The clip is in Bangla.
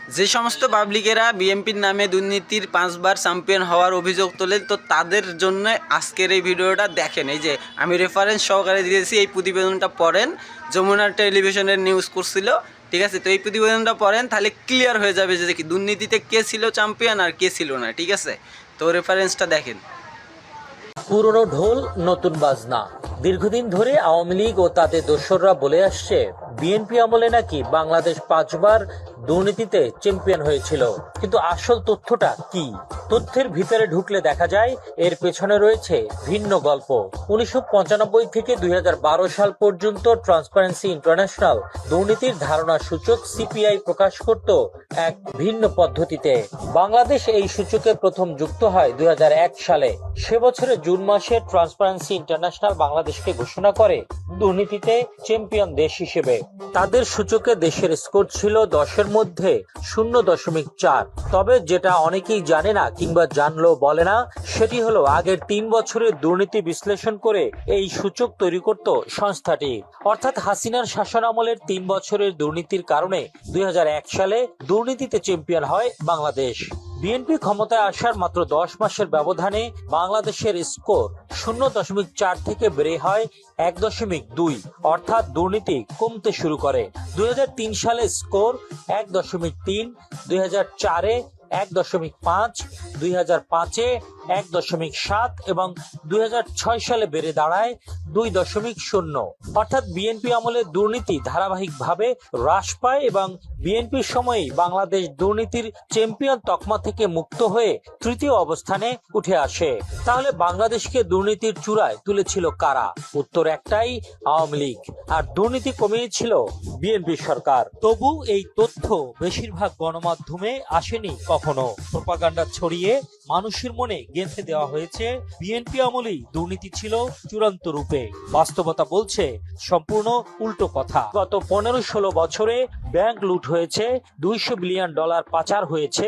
যে সমস্ত পাবলিকেরা বিএনপির নামে দুর্নীতির 5বার চ্যাম্পিয়ন হওয়ার অভিযোগ তোলেন, তো তাদের জন্য আজকের এই ভিডিওটা দেখেন। এই যে আমি রেফারেন্স সহকারে দিয়েছি, এই প্রতিবেদনটা পড়েন। যমুনা টেলিভিশনের নিউজ করছিল, ঠিক আছে? তো এই প্রতিবেদনটা পড়েন, তাহলে ক্লিয়ার হয়ে যাবে যে কি দুর্নীতিতে কে ছিল চ্যাম্পিয়ন আর কে ছিল না, ঠিক আছে? তো রেফারেন্সটা দেখেন। পুরনো ঢোল নতুন বাজনা। দীর্ঘদিন ধরে আওয়ামী লীগ ও তাদের দোসররা বলে আসছে, বিএনপি আমলে নাকি বাংলাদেশ 5বার দুর্নীতিতে চ্যাম্পিয়ন হয়েছিল। কিন্তু আসল তথ্যটা কি? তথ্যের ভিতরে ঢুকলে দেখা যায় এর পেছনে রয়েছে ভিন্ন গল্প। 1995 থেকে 2012 সাল পর্যন্ত ট্রান্সপারেন্সি ইন্টারন্যাশনাল দুর্নীতির ধারণা সূচক সিপিআই প্রকাশ করত এক ভিন্ন পদ্ধতিতে। বাংলাদেশ এই সূচকে প্রথম যুক্ত হয় 2001 সালে। সে বছরের জুন মাসে ট্রান্সপারেন্সি ইন্টারন্যাশনাল বাংলাদেশকে ঘোষণা করে দুর্নীতিতে চ্যাম্পিয়ন দেশ হিসেবে। তাদের সূচকে দেশের স্কোর ছিল 10-এর মধ্যে 0.4। তবে যেটা অনেকেই জানে না কিংবা জানলেও বলে না, সেটি হলো আগের 3 বছরের দুর্নীতি বিশ্লেষণ করে এই সূচক তৈরি করত সংস্থাটি। অর্থাৎ হাসিনার শাসন আমলের 3 বছরের দুর্নীতির কারণে 2001 সালে দুর্নীতিতে চ্যাম্পিয়ন হয় বাংলাদেশ। বিএনপি ক্ষমতায় আসার মাত্র 10 মাসের ব্যবধানে বাংলাদেশের স্কোর 0.4 থেকে বেড়ে হয় 1.2, অর্থাৎ দুর্নীতি কমতে শুরু করে। 2003 সালে স্কোর 1.3, 2004-এ 1.5, 2005-এ 1.7 এবং 2006 সালে বেড়ে দাঁড়ায় 2.0। অর্থাৎ বিএনপি আমলে দুর্নীতি ধারাবাহিকভাবে হ্রাস পায় এবং বিএনপির সময়েই বাংলাদেশ দুর্নীতির চ্যাম্পিয়ন তকমা থেকে মুক্ত হয়ে তৃতীয় অবস্থানে উঠে আসে। তাহলে বাংলাদেশকে দুর্নীতির চূড়ায় তুলেছিল কারা? উত্তর একটাই, আওয়ামী লীগ। আর দুর্নীতি কমিয়েছিল বিএনপি সরকার। তবু এই তথ্য বেশিরভাগ গণমাধ্যমে আসেনি কখনো। প্রোপাগান্ডা ছড়িয়ে মানুষের মনে গেঁথে দেওয়া হয়েছে বিএনপি আমলেই দুর্নীতি ছিল চূড়ান্ত রূপে। বাস্তবতা বলছে সম্পূর্ণ উল্টো কথা। গত 15-16 বছরে ব্যাংক লুট হয়েছে, $200 বিলিয়ন পাচার হয়েছে,